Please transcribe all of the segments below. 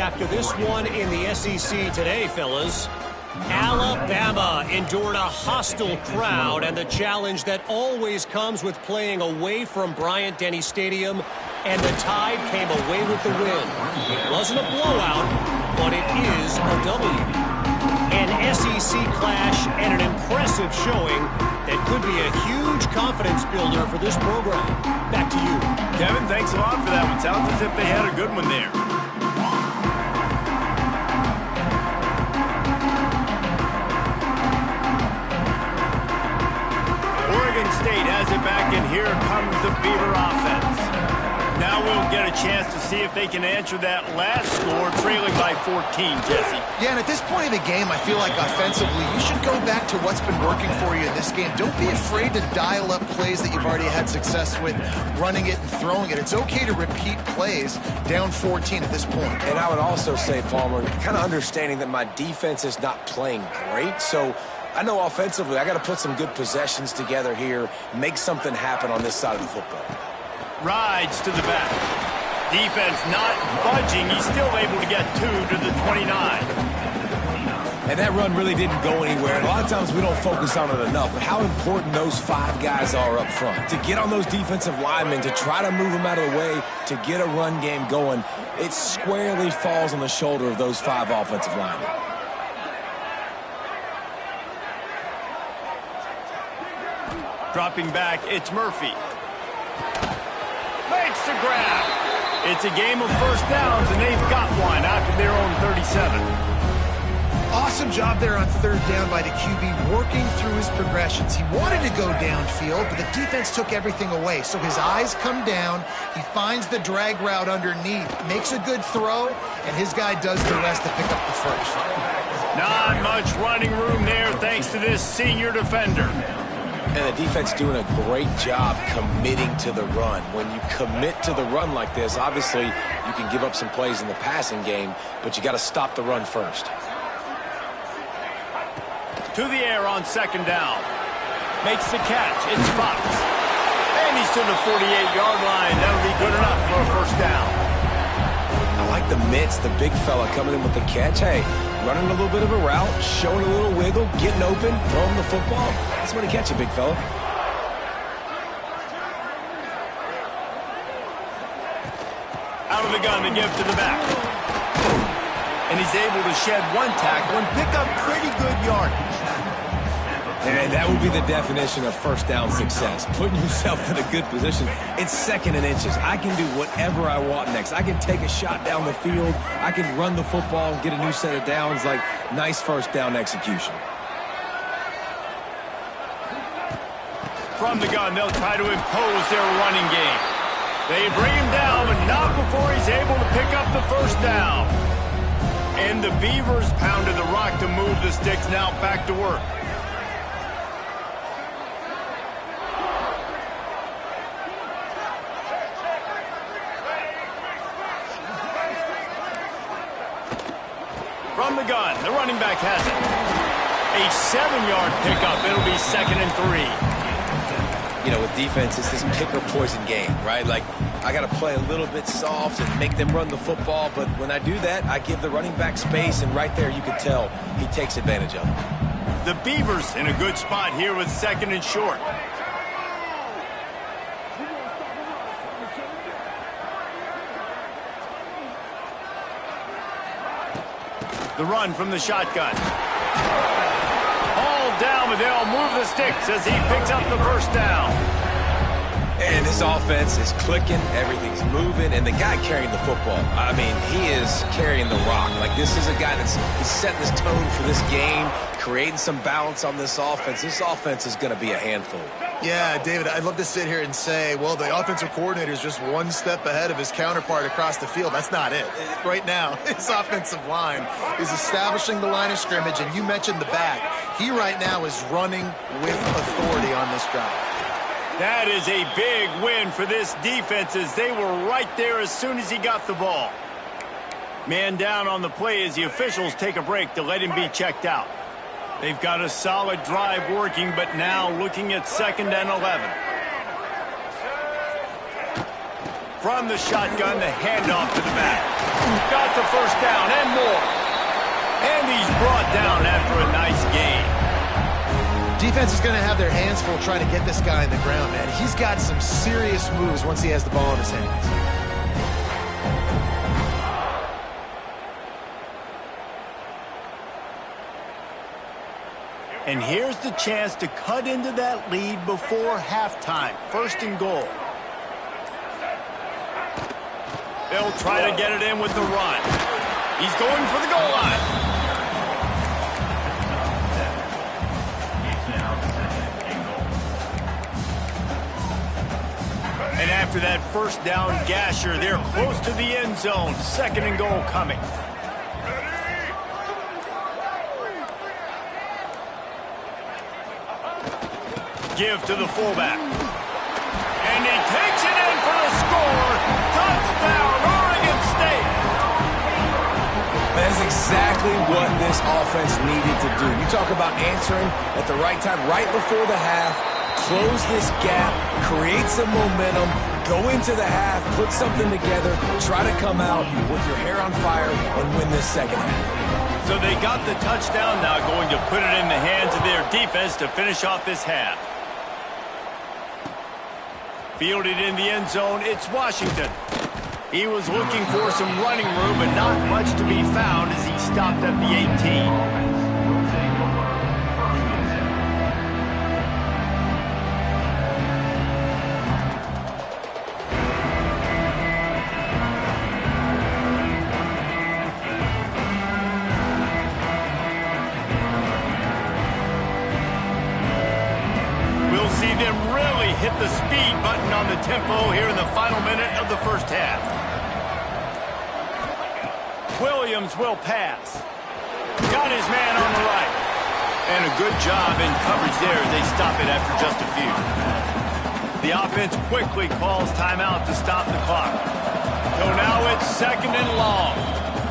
after this one in the SEC today, fellas. Alabama endured a hostile crowd and the challenge that always comes with playing away from Bryant-Denny Stadium, and the Tide came away with the win. It wasn't a blowout, but it is a W. An SEC clash and an impressive showing that could be a huge confidence builder for this program. Back to you. Kevin, thanks a lot for that one. Sounds as if they had a good one there. Oregon State has it back, and here comes the Beaver offense. Now we'll get a chance to see if they can answer that last score, trailing by 14, Jesse. Yeah, and at this point of the game, I feel like offensively, you should go back to what's been working for you in this game. Don't be afraid to dial up plays that you've already had success with, running it and throwing it. It's okay to repeat plays down 14 at this point. And I would also say, Palmer, kind of understanding that my defense is not playing great, so I know offensively I got to put some good possessions together here, make something happen on this side of the football. Rides to the back. Defense not budging. He's still able to get 2 to the 29. And that run really didn't go anywhere. And a lot of times we don't focus on it enough, but how important those 5 guys are up front. To get on those defensive linemen, to try to move them out of the way, to get a run game going, it squarely falls on the shoulder of those 5 offensive linemen. Dropping back, it's Murphy. Makes the grab. It's a game of first downs, and they've got one after their own 37. Awesome job there on third down by the QB, working through his progressions. He wanted to go downfield, but the defense took everything away. So his eyes come down. He finds the drag route underneath, makes a good throw, and his guy does the rest to pick up the first. Not much running room there thanks to this senior defender. And the defense doing a great job committing to the run. When you commit to the run like this, obviously you can give up some plays in the passing game, but you got to stop the run first. To the air on second down. Makes the catch. It's Fox. And he's to the 48-yard line. That'll be good enough for a first down. I like the mitts, the big fella coming in with the catch. Hey, running a little bit of a route, showing a little wiggle, getting open, throwing the football. That's when he catch you, big fella. Out of the gun to give to the back. And he's able to shed one tackle and pick up pretty good yardage. And that would be the definition of first down success. Putting yourself in a good position. It's second and inches. I can do whatever I want next. I can take a shot down the field. I can run the football and get a new set of downs. Like, nice first down execution. From the gun, they'll try to impose their running game. They bring him down, but not before he's able to pick up the first down. And the Beavers pounded the rock to move the sticks. Now back to work. From the gun, the running back has it. A 7-yard pickup. It'll be 2nd and 3. You know, with defense, it's this pick or poison game, right? Like, I got to play a little bit soft and make them run the football, but when I do that, I give the running back space, and right there you can tell he takes advantage of it. The Beavers in a good spot here with 2nd and short. The run from the shotgun. All down, but they'll move the sticks as he picks up the first down. And this offense is clicking, everything's moving, and the guy carrying the football, I mean, he is carrying the rock. Like, this is a guy he's setting this tone for this game, creating some balance on this offense. This offense is going to be a handful. Yeah, David, I'd love to sit here and say, well, the offensive coordinator is just one step ahead of his counterpart across the field. That's not it. Right now, his offensive line is establishing the line of scrimmage, and you mentioned the back. He right now is running with authority on this drive. That is a big win for this defense as they were right there as soon as he got the ball. Man down on the play as the officials take a break to let him be checked out. They've got a solid drive working, but now looking at 2nd and 11. From the shotgun, the handoff to the back. Got the first down down after a nice gain. Defense is going to have their hands full trying to get this guy in the ground, man. He's got some serious moves once he has the ball in his hands. And here's the chance to cut into that lead before halftime. First and goal. They'll try to get it in with the run. He's going for the goal line. And after that first down gasher, they're close to the end zone. Second and goal coming. Give to the fullback. And he takes it in for the score. Touchdown, Oregon State. That's exactly what this offense needed to do. You talk about answering at the right time, right before the half, close this gap, create some momentum, go into the half, put something together, try to come out with your hair on fire and win this second half. So they got the touchdown, now going to put it in the hands of their defense to finish off this half. Fielded in the end zone, it's Washington. He was looking for some running room, but not much to be found as he stopped at the 18. Hit the speed button on the tempo here in the final minute of the first half. Williams will pass. Got his man on the right. And a good job in coverage there as they stop it after just a few. The offense quickly calls timeout to stop the clock. So now it's second and long.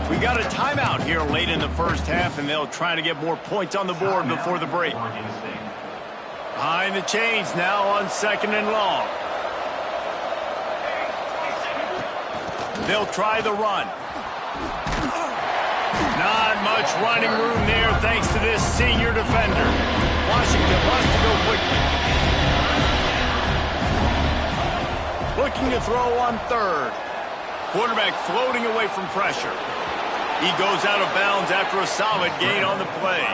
We got a timeout here late in the first half, and they'll try to get more points on the board before the break. Behind the chains now on second and long. They'll try the run. Not much running room there thanks to this senior defender. Washington wants to go quickly. Looking to throw on third. Quarterback floating away from pressure. He goes out of bounds after a solid gain on the play.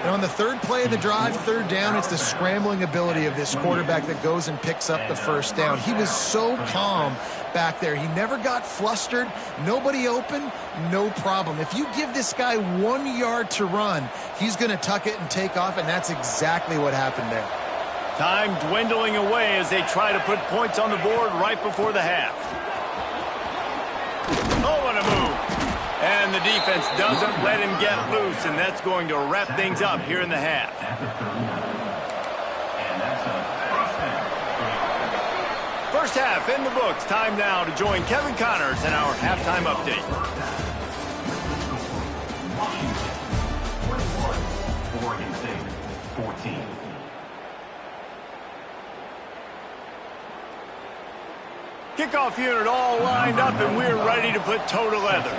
And on the third play of the drive, third down, it's the scrambling ability of this quarterback that goes and picks up the first down. He was so calm back there. He never got flustered. Nobody open, no problem. If you give this guy 1 yard to run, he's going to tuck it and take off, and that's exactly what happened there. Time dwindling away as they try to put points on the board right before the half. Oh, what a move. And the defense doesn't let him get loose, and that's going to wrap things up here in the half. First half in the books. Time now to join Kevin Connors in our halftime update. Oregon State, 14. Kickoff unit all lined up, and we're ready to put toe to leather.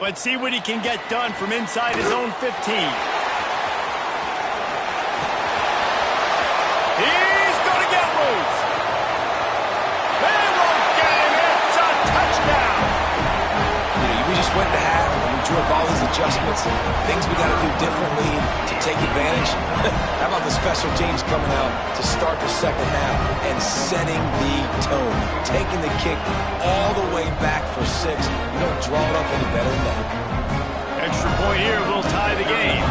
Let's see what he can get done from inside his own 15. He's going to get loose. They won't get him. It's a touchdown. We just went to half and we drew up all these adjustments, things we got to do differently to take advantage. How about the special teams coming out to start the second half and setting the tone, taking the kick all the way back for 6. You don't draw it up any better than that. Extra point here will tie the game.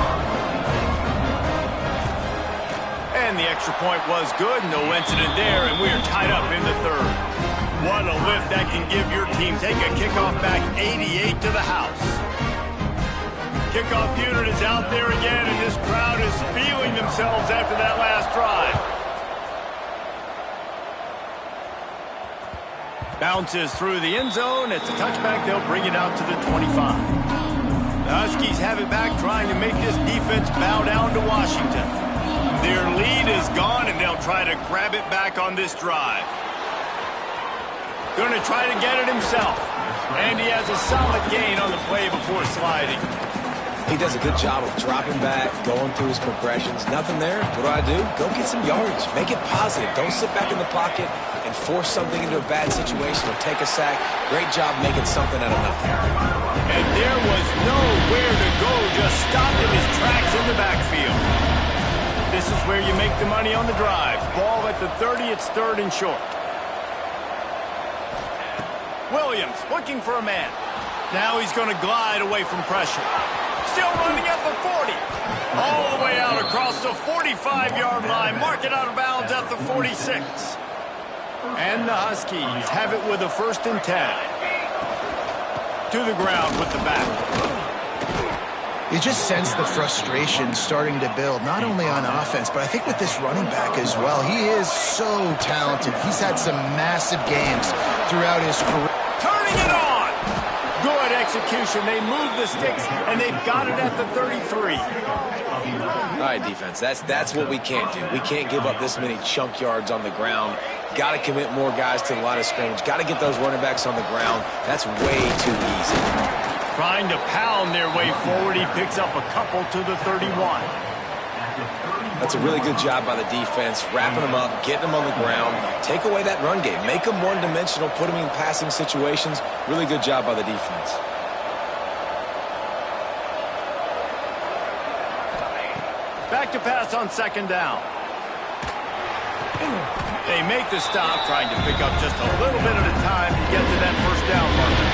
And the extra point was good. No incident there, and we are tied up in the third. What a lift that can give your team. Take a kickoff back 88 to the house. Kickoff unit is out there again, and this crowd is feeling themselves after that last drive. Bounces through the end zone. It's a touchback. They'll bring it out to the 25. The Huskies have it back, trying to make this defense bow down to Washington. Their lead is gone, and they'll try to grab it back on this drive. Going to try to get it himself. And he has a solid gain on the play before sliding. He does a good job of dropping back, going through his progressions. Nothing there. What do? Go get some yards. Make it positive. Don't sit back in the pocket and force something into a bad situation or take a sack. Great job making something out of nothing. And there was nowhere to go, just stopped in his tracks in the backfield. This is where you make the money on the drive. Ball at the 30, it's 3rd and short. Williams looking for a man. Now he's going to glide away from pressure. Still running at the 40. All the way out across the 45-yard line. Mark it out of bounds at the 46. And the Huskies have it with a 1st and 10. To the ground with the back. You just sense the frustration starting to build, not only on offense, but I think with this running back as well. He is so talented. He's had some massive games throughout his career. Turning it on! Good execution. They move the sticks, and they've got it at the 33. All right, defense, that's what we can't do. We can't give up this many chunk yards on the ground. Got to commit more guys to the line of scrimmage. Got to get those running backs on the ground. That's way too easy. Trying to pound their way forward. He picks up a couple to the 31. That's a really good job by the defense, wrapping them up, getting them on the ground. Take away that run game. Make them one-dimensional, put them in passing situations. Really good job by the defense. Back to pass on 2nd down. They make the stop, trying to pick up just a little bit at a time to get to that 1st down marker.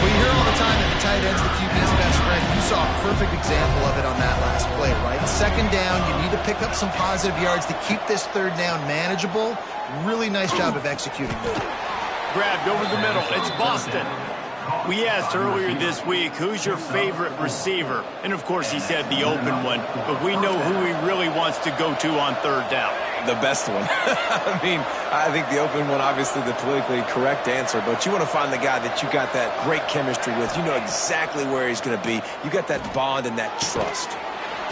Well, you hear all the time that the tight end's the QB's best friend. You saw a perfect example of it on that last play, right? 2nd down, you need to pick up some positive yards to keep this 3rd down manageable. Really nice job of executing that. Grabbed over the middle. It's Boston. We asked earlier this week, who's your favorite receiver? And, of course, he said the open one. But we know who he really wants to go to on 3rd down. The best one. I think the open one, obviously the politically correct answer, but you want to find the guy that you got that great chemistry with. You know exactly where he's going to be. You got that bond and that trust.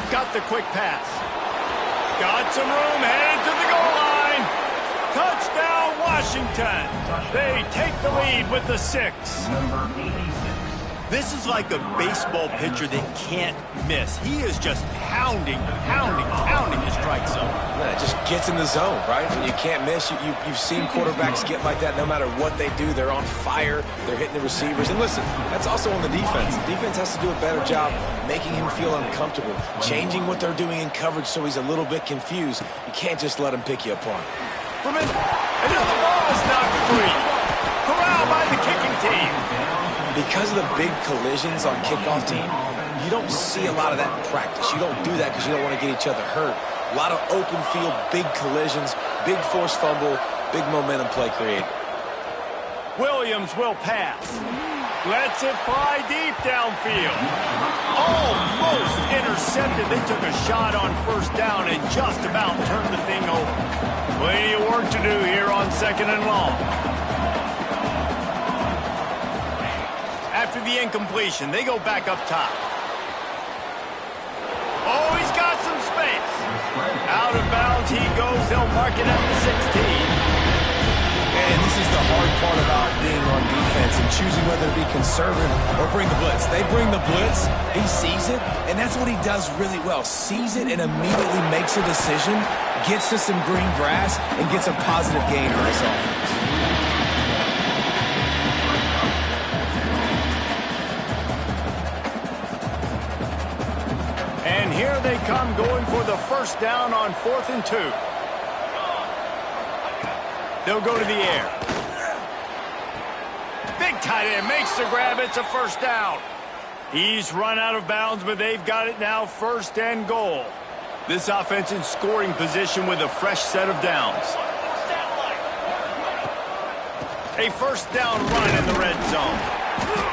Got the quick pass. Got some room, headed to the goal line. Touchdown, Washington. They take the lead with the 6. Number 86. This is like a baseball pitcher that can't miss. He is just pounding his strike zone. Yeah, it just gets in the zone, right? When you can't miss, you've seen quarterbacks get like that no matter what they do. They're on fire. They're hitting the receivers. And listen, that's also on the defense. The defense has to do a better job making him feel uncomfortable, changing what they're doing in coverage so he's a little bit confused. You can't just let him pick you apart. Another ball is knocked free. Corralled by the kicking team. Because of the big collisions on kickoff team, you don't see a lot of that in practice. You don't do that because you don't want to get each other hurt. A lot of open field, big collisions, big forced fumble, big momentum play created. Williams will pass. Lets it fly deep downfield. Almost intercepted. They took a shot on 1st down and just about turned the thing over. Plenty of work to do here on 2nd and long. After the incompletion, they go back up top. Oh, he's got some space. Out of bounds he goes. They'll mark it at the 16. And this is the hard part about being on defense and choosing whether to be conservative or bring the blitz. They bring the blitz, he sees it, and that's what he does really well. Sees it and immediately makes a decision, gets to some green grass, and gets a positive gain on his offense. And here they come, going for the 1st down on 4th and 2. They'll go to the air. Big tight end makes the grab. It's a 1st down. He's run out of bounds, but they've got it now 1st and goal. This offense in scoring position with a fresh set of downs. A 1st down run in the red zone.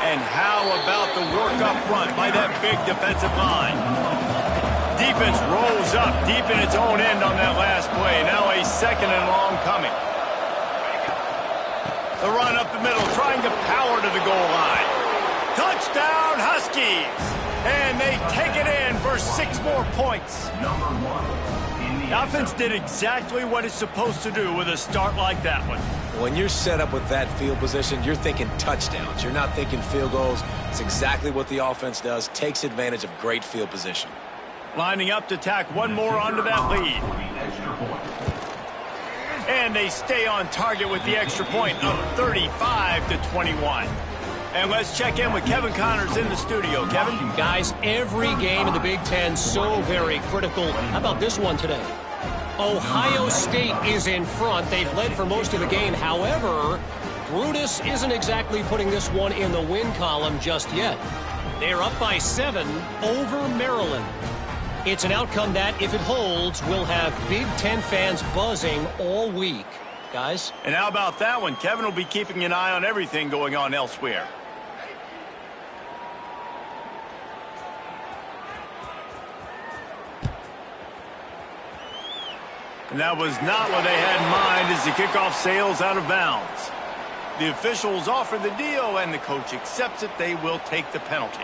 And how about the work up front by that big defensive line? Defense rolls up deep in its own end on that last play. Now a 2nd and long coming. The run up the middle, trying to power to the goal line. Touchdown, Huskies! And they take it in for 6 more points. Number 1. The offense did exactly what it's supposed to do with a start like that one. When you're set up with that field position, you're thinking touchdowns. You're not thinking field goals. It's exactly what the offense does. Takes advantage of great field position. Lining up to tack one more onto that lead. And they stay on target with the extra point of 35-21. And let's check in with Kevin Connors in the studio. Kevin? Guys, every game in the Big Ten so very critical. How about this one today? Ohio State is in front. They've led for most of the game. However, Brutus isn't exactly putting this one in the win column just yet. They're up by 7 over Maryland. It's an outcome that, if it holds, will have Big Ten fans buzzing all week. Guys? And how about that one? Kevin will be keeping an eye on everything going on elsewhere. And that was not what they had in mind as the kickoff sails out of bounds. The officials offer the deal, and the coach accepts it. They will take the penalty.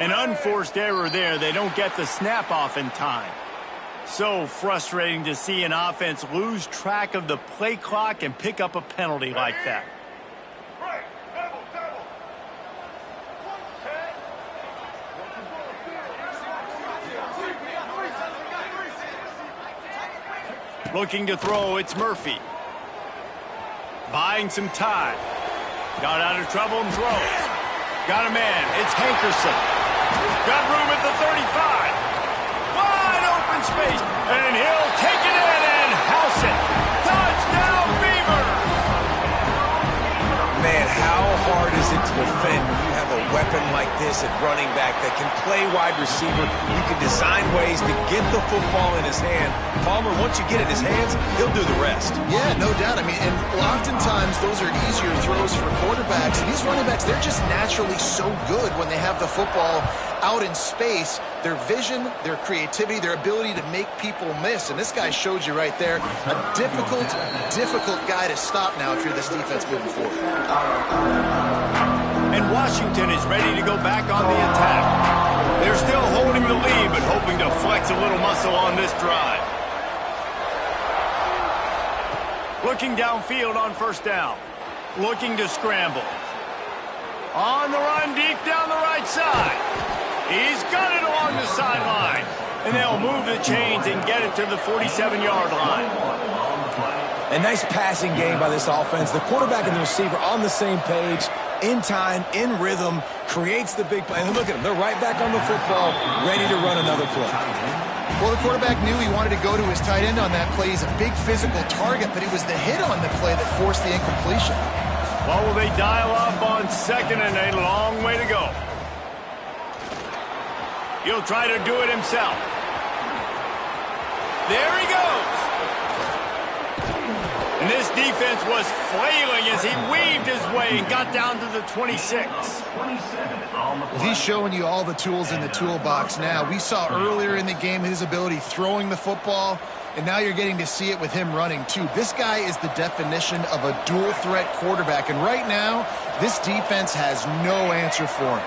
An unforced error there. They don't get the snap off in time. So frustrating to see an offense lose track of the play clock and pick up a penalty like that. Looking to throw, it's Murphy. Buying some time. Got out of trouble and throws. Got a man. It's Hankerson. Got room at the 35. Wide open space. And he'll take it in and house it. Touchdown, Beavers! Man, how hard is it to defend when you have a weapon like this at running back that can play wide receiver? You can design ways to get the football in his hand. Palmer, once you get it in his hands, he'll do the rest. Yeah, no doubt. I mean, and oftentimes those are easier throws for quarterbacks. And these running backs, they're just naturally so good when they have the football out in space. Their vision, their creativity, their ability to make people miss. And this guy showed you right there, a difficult guy to stop now if you're this defense moving forward. And Washington is ready to go back on the attack. They're still holding the lead, but hoping to flex a little muscle on this drive. Looking downfield on first down. Looking to scramble. On the run, deep down the right side. He's got it along the sideline. And they'll move the chains and get it to the 47-yard line. A nice passing game by this offense. The quarterback and the receiver on the same page, in time, in rhythm, creates the big play. And look at them. They're right back on the football, ready to run another play. Well, the quarterback knew he wanted to go to his tight end on that play. He's a big physical target, but it was the hit on the play that forced the incompletion. Well, will they dial up on second and a long way to go? He'll try to do it himself. There he goes. And this defense was flailing as he weaved his way and got down to the 26. He's showing you all the tools in the toolbox now. We saw earlier in the game his ability throwing the football, and now you're getting to see it with him running too. This guy is the definition of a dual-threat quarterback, and right now, this defense has no answer for him.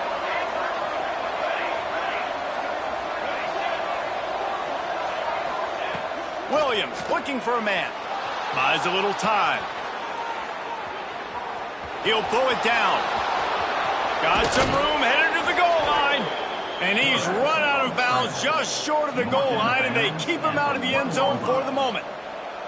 Williams looking for a man. Buys a little time. He'll pull it down. Got some room, headed to the goal line. And he's run out of bounds just short of the goal line, and they keep him out of the end zone for the moment.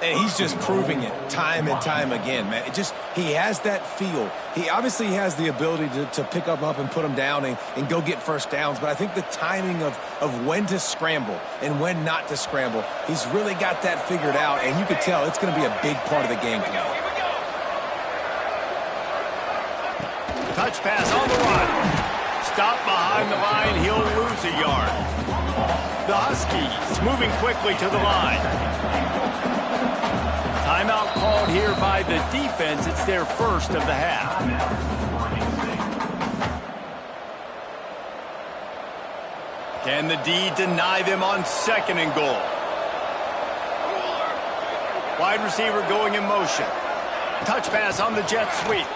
And he's just proving it time and time again, man. He has that feel. He obviously has the ability to pick up and put him down and go get first downs, but I think the timing of when to scramble and when not to scramble, he's really got that figured out, and you could tell it's going to be a big part of the game tonight. Touch pass on the run. Stop behind the line. He'll lose a yard. The Huskies moving quickly to the line. Timeout called here by the defense. It's their first of the half. Can the D deny them on 2nd and goal? Wide receiver going in motion. Touch pass on the jet sweep.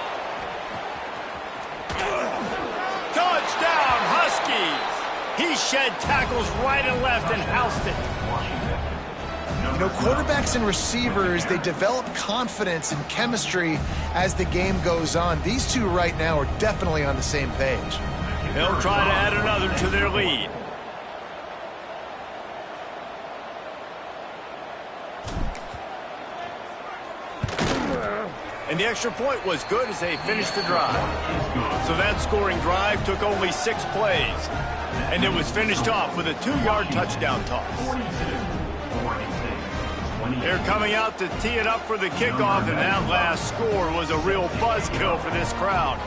Touchdown, Huskies! He shed tackles right and left and housed it. You know, quarterbacks and receivers, they develop confidence and chemistry as the game goes on. These two right now are definitely on the same page. They'll try to add another to their lead. And the extra point was good as they finished the drive. So that scoring drive took only 6 plays. And it was finished off with a 2-yard touchdown toss. They're coming out to tee it up for the kickoff, and that last score was a real buzzkill for this crowd.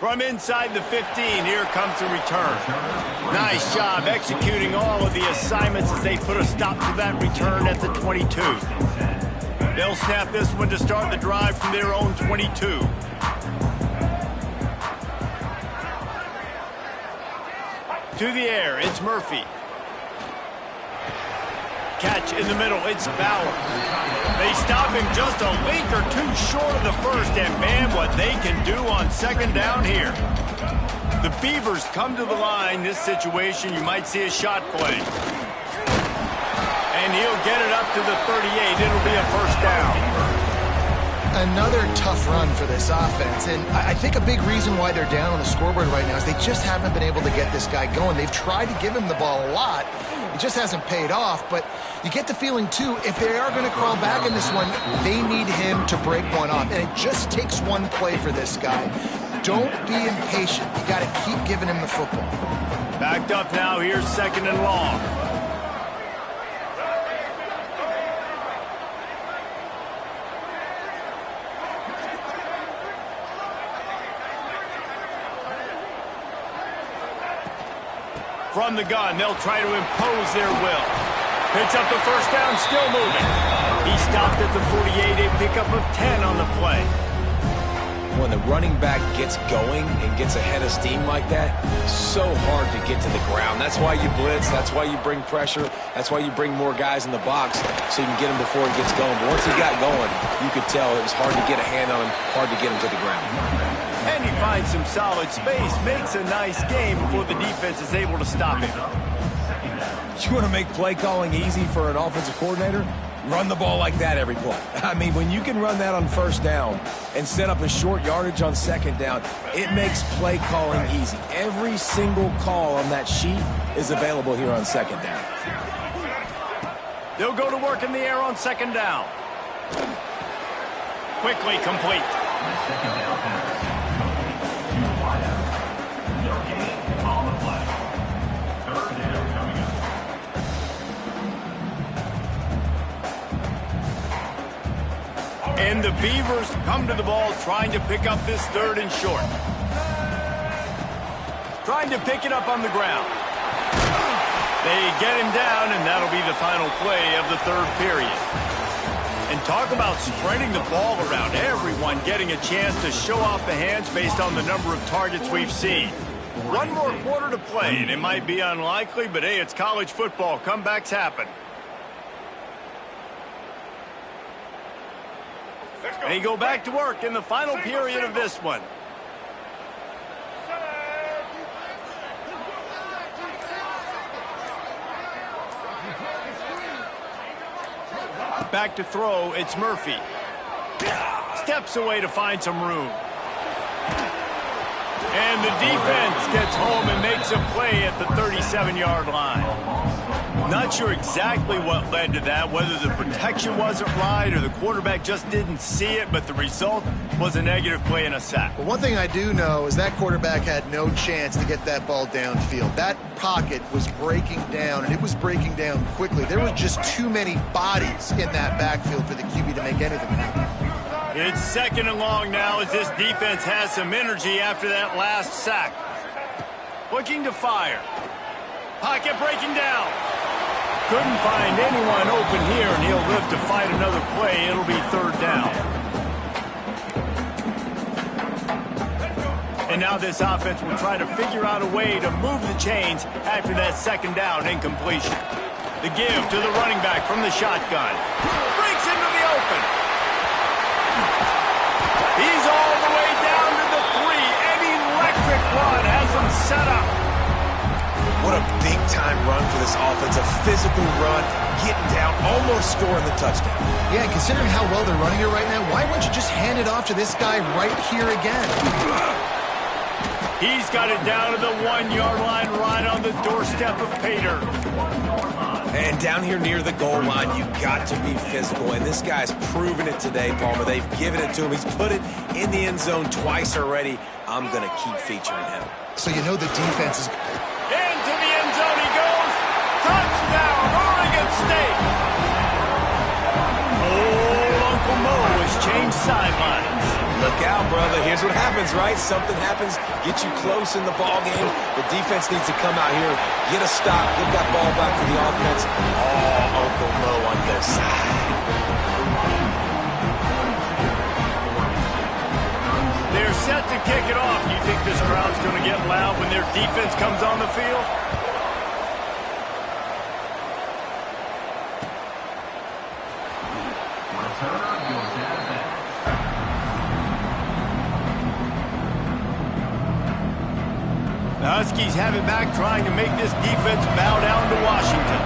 From inside the 15, here comes the return. Nice job executing all of the assignments as they put a stop to that return at the 22. They'll snap this one to start the drive from their own 22. To the air, it's Murphy. Catch in the middle, it's Bauer. They stop him just a link or two short of the first, and man, what they can do on 2nd down here. The Beavers come to the line. This situation, you might see a shot play. And he'll get it up to the 38. It'll be a 1st down. Another tough run for this offense, and I think a big reason why they're down on the scoreboard right now is they just haven't been able to get this guy going. They've tried to give him the ball a lot. It just hasn't paid off, but you get the feeling, too, if they are going to crawl back in this one, they need him to break one off, and it just takes one play for this guy. Don't be impatient. You got to keep giving him the football. Backed up now. Here's 2nd and long. From the gun, they'll try to impose their will. Picks up the 1st down, still moving. He stopped at the 48, a pickup of 10 on the play. When the running back gets going and gets a head of steam like that, it's so hard to get to the ground. That's why you blitz. That's why you bring pressure. That's why you bring more guys in the box so you can get him before he gets going. But once he got going, you could tell it was hard to get a hand on him, hard to get him to the ground. And he finds some solid space, makes a nice game before the defense is able to stop him. You want to make play calling easy for an offensive coordinator? Run the ball like that every play. I mean, when you can run that on 1st down and set up a short yardage on 2nd down, it makes play calling easy. Every single call on that sheet is available here on 2nd down. They'll go to work in the air on 2nd down. Quickly complete. And the Beavers come to the ball trying to pick up this 3rd and short. Trying to pick it up on the ground. They get him down, and that'll be the final play of the 3rd period. And talk about spreading the ball around. Everyone getting a chance to show off the hands based on the number of targets we've seen. One more quarter to play, and it might be unlikely, but hey, it's college football. Comebacks happen. They go back to work in the final period of this one. Back to throw, it's Murphy. Steps away to find some room. And the defense gets home and makes a play at the 37-yard line. Not sure exactly what led to that, whether the protection wasn't right or the quarterback just didn't see it, but the result was a negative play and a sack. But one thing I do know is that quarterback had no chance to get that ball downfield. That pocket was breaking down, and it was breaking down quickly. There was just too many bodies in that backfield for the QB to make anything happen. It's 2nd and long now as this defense has some energy after that last sack. Looking to fire. Pocket breaking down. Couldn't find anyone open here, and he'll live to fight another play. It'll be 3rd down. And now this offense will try to figure out a way to move the chains after that 2nd down incompletion. The give to the running back from the shotgun. Breaks into the open. He's all the way down to the 3. An electric run has him set up. What a big-time run for this offense. A physical run, getting down, almost scoring the touchdown. Yeah, considering how well they're running it right now, why wouldn't you just hand it off to this guy right here again? He's got it down to the 1-yard line right on the doorstep of Pater. And down here near the goal line, you got to be physical. And this guy's proven it today, Palmer. They've given it to him. He's put it in the end zone twice already. I'm going to keep featuring him. So you know the defense is... Into the end zone he goes. Touchdown, Oregon State. Oh, Uncle Mo has changed sidelines. Look out, brother. Here's what happens, right? Something happens, get you close in the ball game. The defense needs to come out here, get a stop, get that ball back to the offense. Oh, Uncle Mo on their side. They're set to kick it off. You think this crowd's going to get loud when their defense comes on the field? The Huskies have it back, trying to make this defense bow down to Washington.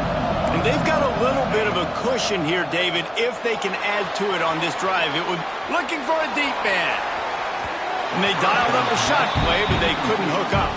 And they've got a little bit of a cushion here, David, if they can add to it on this drive. It would looking for a deep man. And they dialed up a shot play, but they couldn't hook up.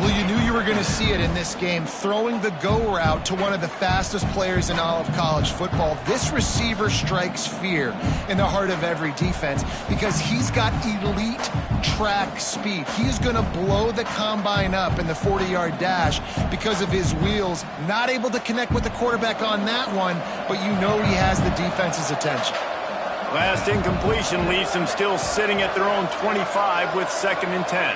Well, you knew you were going to see it in this game, throwing the go route to one of the fastest players in all of college football. This receiver strikes fear in the heart of every defense because he's got elite track speed. He's going to blow the combine up in the 40-yard dash because of his wheels. Not able to connect with the quarterback on that one, but you know he has the defense's attention. Last incompletion leaves them still sitting at their own 25 with 2nd and 10.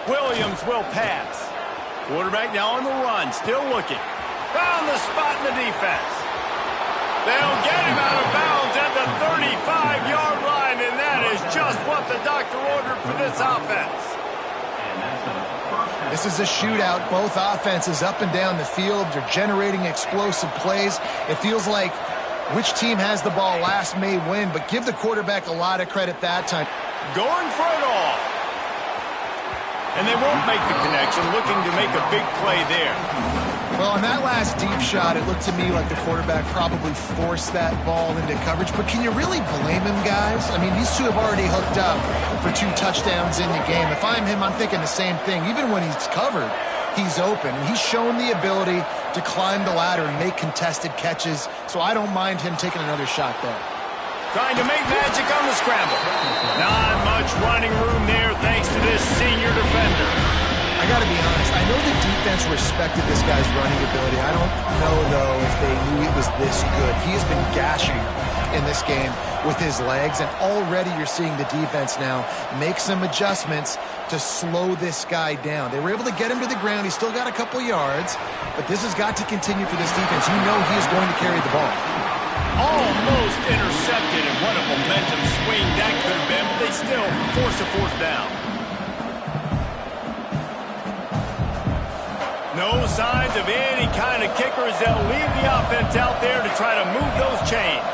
Williams will pass. Quarterback now on the run, still looking. Found the spot in the defense. They'll get him out of bounds at the 35-yard line, and that is just what the doctor ordered for this offense. This is a shootout. Both offenses up and down the field. They're generating explosive plays. It feels like which team has the ball last may win, but give the quarterback a lot of credit that time. Going for it all. And they won't make the connection, looking to make a big play there. Well, on that last deep shot, it looked to me like the quarterback probably forced that ball into coverage. But can you really blame him, guys? I mean, these two have already hooked up for 2 touchdowns in the game. If I'm him, I'm thinking the same thing. Even when he's covered, he's open. He's shown the ability to climb the ladder and make contested catches. So I don't mind him taking another shot there. Trying to make magic on the scramble. Not much running room there thanks to this senior defender. I got to be honest, I know the defense respected this guy's running ability. I don't know, though, if they knew he was this good. He has been gashing in this game with his legs, and already you're seeing the defense now make some adjustments to slow this guy down. They were able to get him to the ground. He's still got a couple yards, but this has got to continue for this defense. You know he is going to carry the ball. Almost intercepted, and what a momentum swing that could have been, but they still force a 4th down. No signs of any kind of kickers. They'll leave the offense out there to try to move those chains.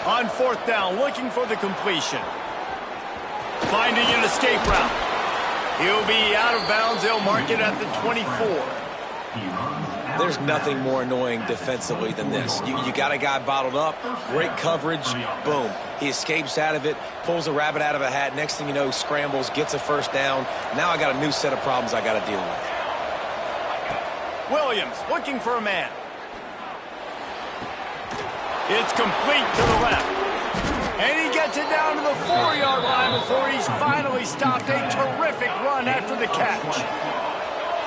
On 4th down, looking for the completion. Finding an escape route. He'll be out of bounds. They'll mark it at the 24. There's nothing more annoying defensively than this. You got a guy bottled up, great coverage, boom. He escapes out of it, pulls a rabbit out of a hat. Next thing you know, scrambles, gets a first down. Now I got a new set of problems I got to deal with. Williams looking for a man. It's complete to the left. And he gets it down to the 4-yard line before he's finally stopped. A terrific run after the catch.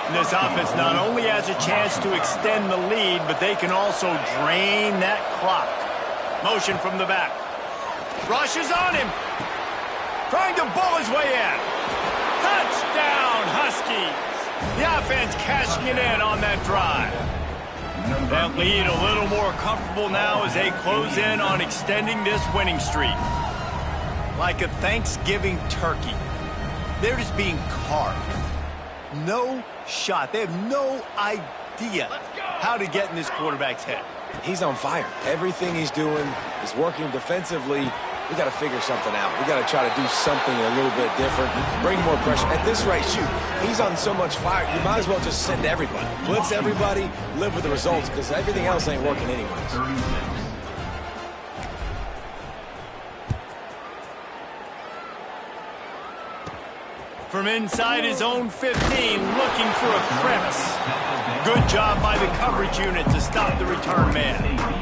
And this offense not only has a chance to extend the lead, but they can also drain that clock. Motion from the back. Rushes on him. Trying to bull his way in. Touchdown, Huskies. The offense cashing it in on that drive. That lead a little more comfortable now as they close in on extending this winning streak. Like a Thanksgiving turkey, they're just being carved. No shot. They have no idea how to get in this quarterback's head. He's on fire. Everything he's doing is working defensively. We got to figure something out. We got to try to do something a little bit different, bring more pressure. At this rate, shoot, he's on so much fire, you might as well just send everybody. Blitz everybody, live with the results, because everything else ain't working anyways. From inside his own 15, looking for a crevice. Good job by the coverage unit to stop the return man.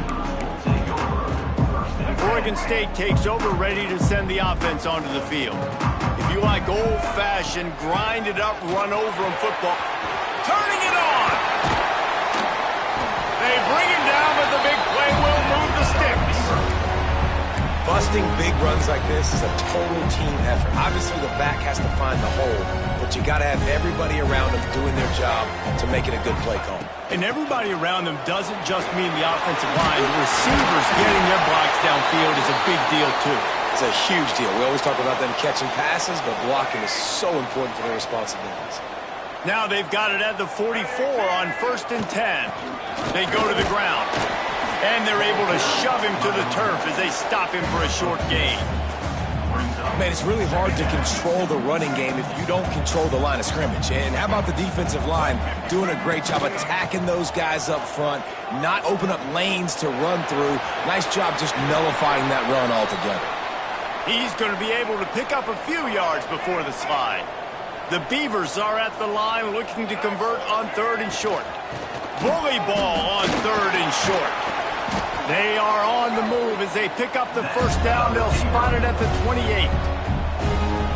Oregon State takes over, ready to send the offense onto the field. If you like old-fashioned, grind-it-up, run-over-'em football, turning it on! They bring him down, but the big play will move the sticks. Busting big runs like this is a total team effort. Obviously, the back has to find the hole, but you got to have everybody around them doing their job to make it a good play call. And everybody around them doesn't just mean the offensive line. The receivers getting their blocks downfield is a big deal, too. It's a huge deal. We always talk about them catching passes, but blocking is so important for their responsibilities. Now they've got it at the 44 on 1st and 10. They go to the ground. And they're able to shove him to the turf as they stop him for a short gain. Man, it's really hard to control the running game if you don't control the line of scrimmage. And how about the defensive line doing a great job attacking those guys up front, not open up lanes to run through. Nice job just nullifying that run altogether. He's going to be able to pick up a few yards before the slide. The Beavers are at the line looking to convert on 3rd and short. Bully ball on 3rd and short. They are on the move as they pick up the first down. They'll spot it at the 28.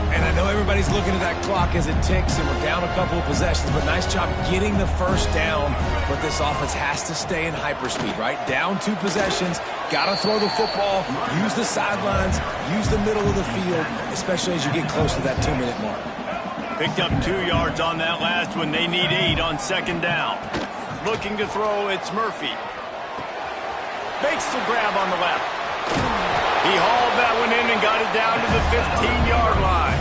And I know everybody's looking at that clock as it ticks, and we're down a couple of possessions, but nice job getting the first down. But this offense has to stay in hyperspeed, right? Down 2 possessions, got to throw the football, use the sidelines, use the middle of the field, especially as you get close to that 2-minute mark. Picked up 2 yards on that last one. They need 8 on 2nd down. Looking to throw, it's Murphy. Makes the grab on the left. He hauled that one in and got it down to the 15-yard line.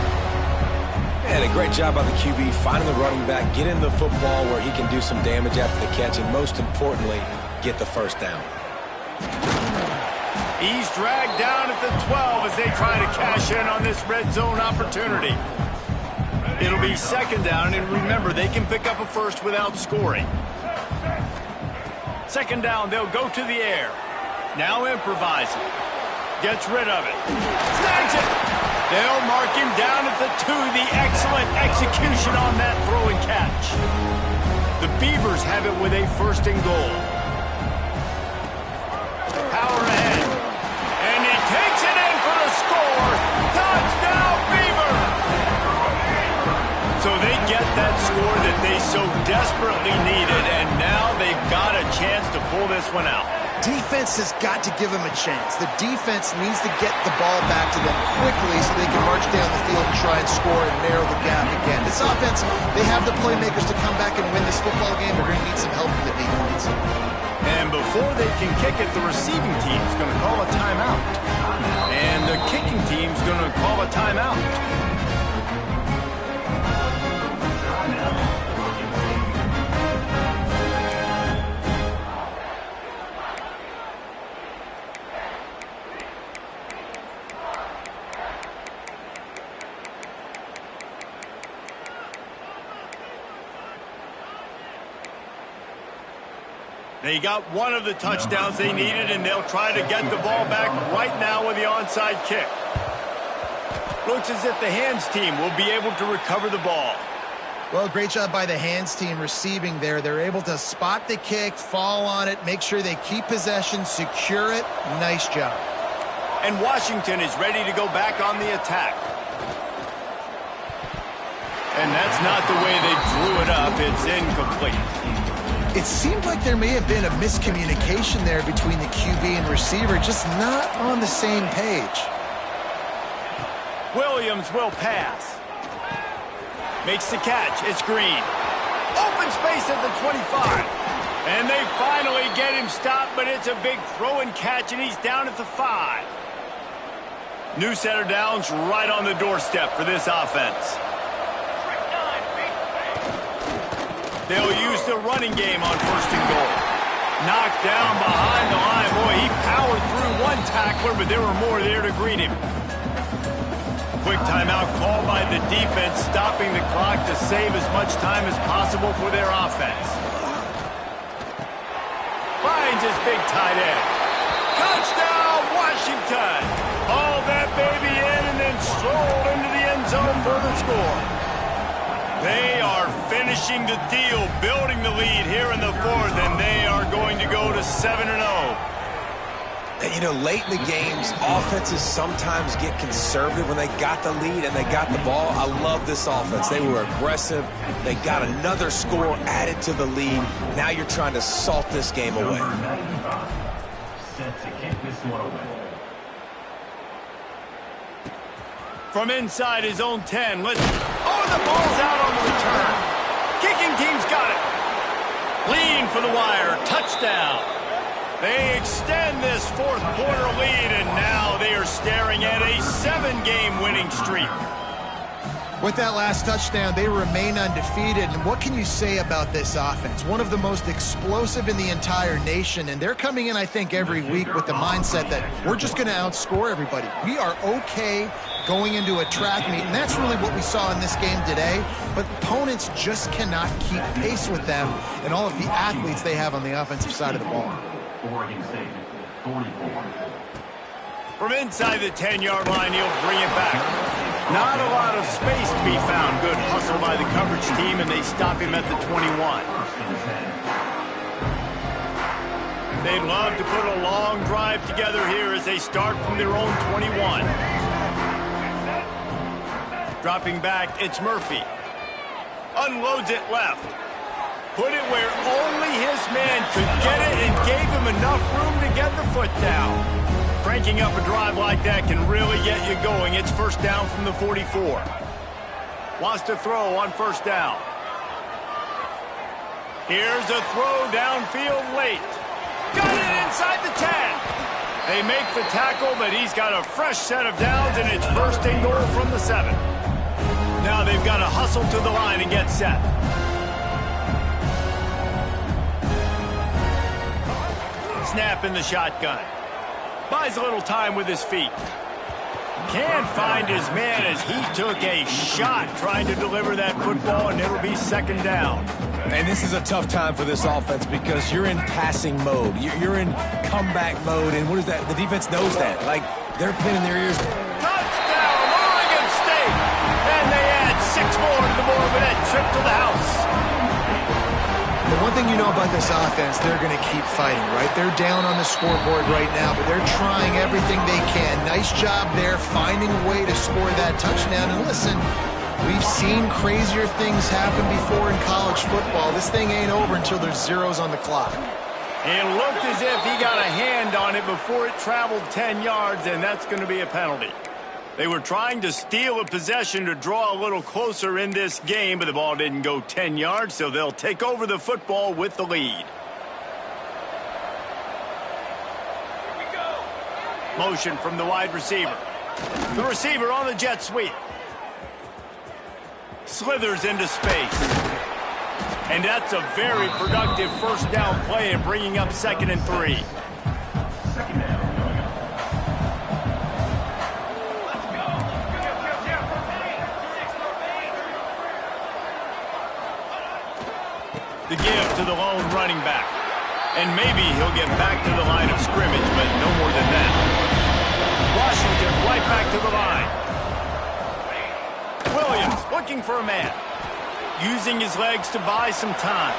And a great job by the QB finding the running back, getting the football where he can do some damage after the catch, and most importantly, get the first down. He's dragged down at the 12 as they try to cash in on this red zone opportunity. It'll be 2nd down, and remember, they can pick up a first without scoring. 2nd down, they'll go to the air. Now improvising. Gets rid of it. Snags it. They'll mark him down at the 2. The excellent execution on that throw and catch. The Beavers have it with a 1st and goal. Power ahead. And he takes it in for the score. Touchdown, Beaver! So they get that score that they so desperately needed, and now they've got a chance to pull this one out. Defense has got to give them a chance. The defense needs to get the ball back to them quickly so they can march down the field and try and score and narrow the gap again. This offense, they have the playmakers to come back and win this football game. They're going to need some help from the defense. And before they can kick it, the receiving team's going to call a timeout. And the kicking team's going to call a timeout. They got one of the touchdowns they needed, and they'll try to get the ball back right now with the onside kick. Looks as if the hands team will be able to recover the ball. Well, great job by the hands team receiving there. They're able to spot the kick, fall on it, make sure they keep possession, secure it. Nice job. And Washington is ready to go back on the attack. And that's not the way they drew it up. It's incomplete. It seemed like there may have been a miscommunication there between the QB and receiver, just not on the same page. Williams will pass. Makes the catch. It's Green. Open space at the 25. And they finally get him stopped, but it's a big throw and catch, and he's down at the 5. New set of downs right on the doorstep for this offense. They'll use the running game on 1st and goal. Knocked down behind the line. Boy, he powered through one tackler, but there were more there to greet him. Quick timeout called by the defense, stopping the clock to save as much time as possible for their offense. Finds his big tight end. Touchdown, Washington! Hauled that baby in and then strolled into the end zone for the score. They are finishing the deal, building the lead here in the 4th, and they are going to go to 7-0. And, you know, late in the games, offenses sometimes get conservative when they got the lead and they got the ball. I love this offense. They were aggressive. They got another score added to the lead. Now you're trying to salt this game away. Set to kick this one away. From inside his own 10, the ball's out on the return. Kicking team's got it. Lean for the wire, touchdown. They extend this 4th quarter lead, and now they are staring at a 7-game winning streak. With that last touchdown, they remain undefeated. And what can you say about this offense? One of the most explosive in the entire nation. And they're coming in, I think, every week with the mindset that we're just going to outscore everybody. We are okay going into a track meet, and that's really what we saw in this game today. But opponents just cannot keep pace with them and all of the athletes they have on the offensive side of the ball. Oregon State, 44. From inside the 10-yard line, he'll bring it back. Not a lot of space to be found. Good hustle by the coverage team, and they stop him at the 21. They'd love to put a long drive together here as they start from their own 21. Dropping back, it's Murphy. Unloads it left. Put it where only his man could get it and gave him enough room to get the foot down. Cranking up a drive like that can really get you going. It's 1st down from the 44. Wants to throw on 1st down. Here's a throw downfield late. Got it inside the 10. They make the tackle, but he's got a fresh set of downs, and it's 1st and goal from the 7. Now they've got to hustle to the line and get set. Snap in the shotgun. Buys a little time with his feet. Can't find his man as he took a shot trying to deliver that football, and it'll be 2nd down. And this is a tough time for this offense because you're in passing mode. You're in comeback mode, and what is that? The defense knows that. Like, they're pinning their ears. Touchdown, Oregon State! And they add 6 more to the board with that trip to the house. The one thing you know about this offense, they're going to keep fighting, right? They're down on the scoreboard right now, but they're trying everything they can. Nice job there, finding a way to score that touchdown. And listen, we've seen crazier things happen before in college football. This thing ain't over until there's zeros on the clock. It looked as if he got a hand on it before it traveled 10 yards, and that's going to be a penalty. They were trying to steal a possession to draw a little closer in this game, but the ball didn't go 10 yards, so they'll take over the football with the lead. Motion from the wide receiver. The receiver on the jet sweep. Slithers into space. And that's a very productive 1st down play and bringing up 2nd and 3. The give to the lone running back. And maybe he'll get back to the line of scrimmage, but no more than that. Washington right back to the line. Williams looking for a man. Using his legs to buy some time.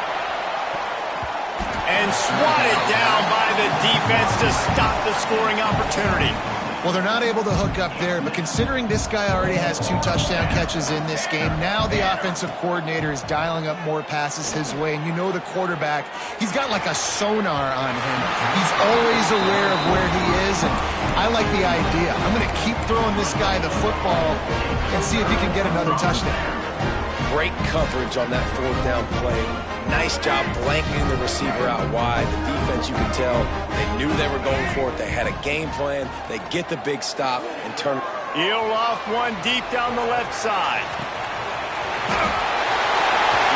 And swatted down by the defense to stop the scoring opportunity. Well, they're not able to hook up there, but considering this guy already has 2 touchdown catches in this game, now the offensive coordinator is dialing up more passes his way, and you know the quarterback, he's got like a sonar on him. He's always aware of where he is, and I like the idea. I'm going to keep throwing this guy the football and see if he can get another touchdown. Great coverage on that 4th down play. Nice job blanketing the receiver out wide. The defense, you could tell, they knew they were going for it. They had a game plan. They get the big stop and turn. He'll off one deep down the left side.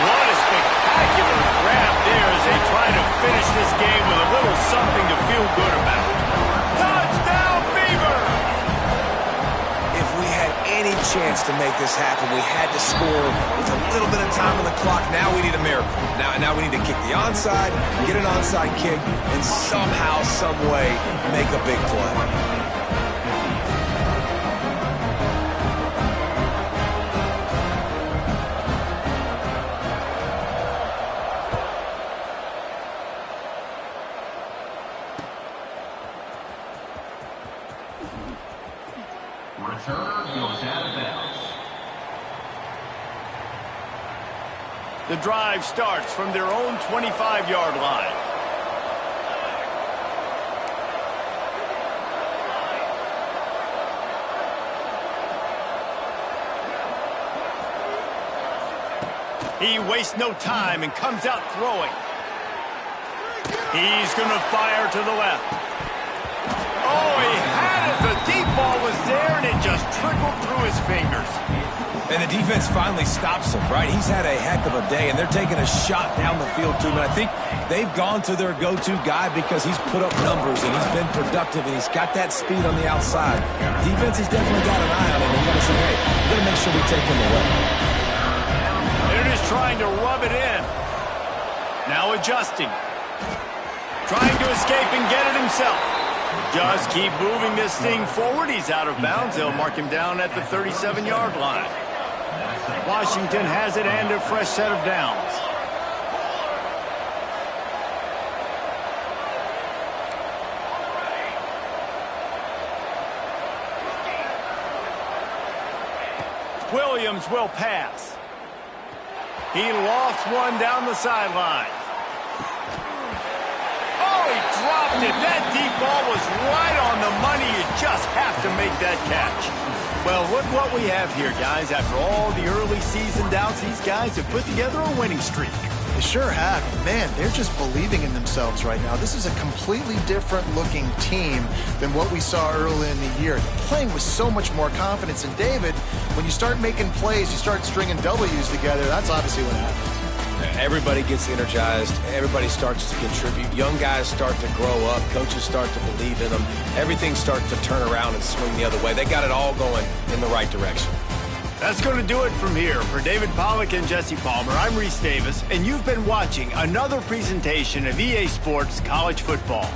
What a spectacular grab there as they try to finish this game with a little something to feel good about. Touchdown, Beavers! If we had any chance to make this happen, we had to score with a little bit of time on the clock. Now we need a miracle. Now we need to kick the onside, get an onside kick, and somehow, some way, make a big play. Return goes out of bounds. The drive starts from their own 25-yard line. He wastes no time and comes out throwing. He's going to fire to the left. Oh, he had it. The deep ball was there, and it just trickled through his fingers. And the defense finally stops him, right? He's had a heck of a day, and they're taking a shot down the field to him. And I think they've gone to their go-to guy because he's put up numbers, and he's been productive, and he's got that speed on the outside. Defense has definitely got an eye on him, and you got to say, hey, we're going to make sure we take him away. They're just trying to rub it in. Now adjusting. Trying to escape and get it himself. Just keep moving this thing forward. He's out of bounds. They'll mark him down at the 37-yard line. Washington has it and a fresh set of downs. Williams will pass. He lofts one down the sideline. Oh, he dropped it. That deep ball was right on the money. You just have to make that catch. Well, look what we have here, guys. After all the early season doubts, these guys have put together a winning streak. They sure have. Man, they're just believing in themselves right now. This is a completely different looking team than what we saw early in the year. They're playing with so much more confidence. And David, when you start making plays, you start stringing W's together, that's obviously what happens. Everybody gets energized. Everybody starts to contribute. Young guys start to grow up. Coaches start to believe in them. Everything starts to turn around and swing the other way. They got it all going in the right direction. That's going to do it from here. For David Pollack and Jesse Palmer, I'm Reese Davis, and you've been watching another presentation of EA Sports College Football.